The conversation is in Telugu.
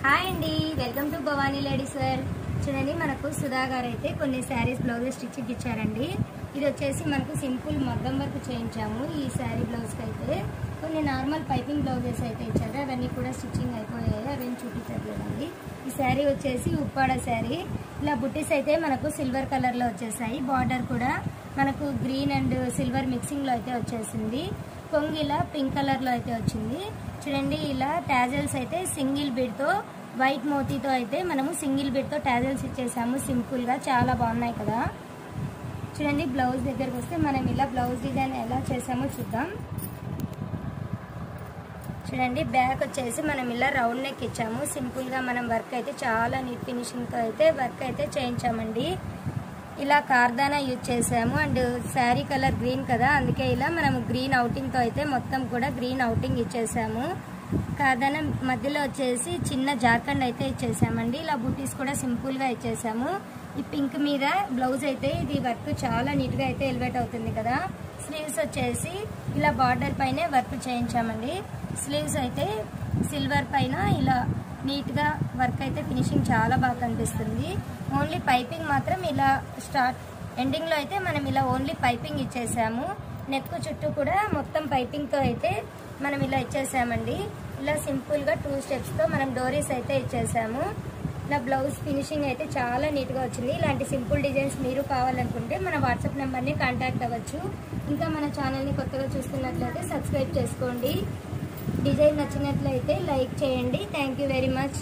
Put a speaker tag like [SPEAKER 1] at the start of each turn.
[SPEAKER 1] హాయ్ అండి, welcome to Bhavani ladies wear. చూడండి, మనకు సుధా గారు అయితే కొన్ని శారీస్ బ్లౌజెస్ స్టిచ్చింగ్ ఇచ్చారండి. ఇది వచ్చేసి మనకు సింపుల్ మగ్గం వర్క్ చేయించాము. ఈ శారీ బ్లౌజ్కి అయితే కొన్ని నార్మల్ పైపింగ్ బ్లౌజెస్ అయితే ఇచ్చారు, అవన్నీ కూడా స్టిచ్చింగ్ అయిపోయాయి, అవన్నీ చూపించట్లేదండి. ఈ శారీ వచ్చేసి ఉప్పాడ శారీ. ఇలా బుట్టీస్ అయితే మనకు సిల్వర్ కలర్లో వచ్చేసాయి. బార్డర్ కూడా మనకు గ్రీన్ అండ్ సిల్వర్ మిక్సింగ్లో అయితే వచ్చేసింది. కొంగు ఇలా పింక్ కలర్లో అయితే వచ్చింది. చూడండి, ఇలా టాజల్స్ అయితే సింగిల్ బీడ్తో వైట్ మోతీతో అయితే మనము సింగిల్ బీడ్తో టాజల్స్ ఇచ్చేసాము. సింపుల్గా చాలా బాగున్నాయి కదా. చూడండి, బ్లౌజ్ దగ్గరకు వస్తే మనం ఇలా బ్లౌజ్ డిజైన్ ఎలా చేసామో చూద్దాం. చూడండి, బ్యాక్ వచ్చేసి మనం ఇలా రౌండ్ నెక్ ఇచ్చాము. సింపుల్గా మనం వర్క్ అయితే చాలా నీట్ ఫినిషింగ్తో అయితే వర్క్ అయితే చేయించామండి. ఇలా కార్దానా యూజ్ చేసాము అండ్ శారీ కలర్ గ్రీన్ కదా, అందుకే ఇలా మనము గ్రీన్ అవుటింగ్తో అయితే మొత్తం కూడా గ్రీన్ అవుటింగ్ ఇచ్చేసాము. కార్దానా మధ్యలో వచ్చేసి చిన్న జార్ఖండ్ అయితే ఇచ్చేసామండి. ఇలా బూటీస్ కూడా సింపుల్గా ఇచ్చేసాము. ఈ పింక్ మీద బ్లౌజ్ అయితే ఇది వర్క్ చాలా నీట్గా అయితే ఎలివేట్ అవుతుంది కదా. స్లీవ్స్ వచ్చేసి ఇలా బార్డర్ పైనే వర్క్ చేయించామండి. స్లీవ్స్ అయితే సిల్వర్ పైన ఇలా నీట్గా వర్క్ అయితే ఫినిషింగ్ చాలా బాగా కనిపిస్తుంది. ఓన్లీ పైపింగ్ మాత్రం ఇలా స్టార్ట్ ఎండింగ్లో అయితే మనం ఇలా ఓన్లీ పైపింగ్ ఇచ్చేసాము. నెక్ చుట్టూ కూడా మొత్తం పైపింగ్తో అయితే మనం ఇలా ఇచ్చేసామండి. ఇలా సింపుల్గా 2 స్టెప్స్తో మనం డోరీస్ అయితే ఇచ్చేసాము. ఇలా బ్లౌజ్ ఫినిషింగ్ అయితే చాలా నీట్గా వచ్చింది. ఇలాంటి సింపుల్ డిజైన్స్ మీరు కావాలనుకుంటే మన వాట్సాప్ నెంబర్ని కాంటాక్ట్ అవ్వచ్చు. ఇంకా మన ఛానల్ని కొత్తగా చూస్తున్నట్లయితే సబ్స్క్రైబ్ చేసుకోండి. డిజైన్ నచ్చినట్లయితే లైక్ చేయండి. Thank you very much.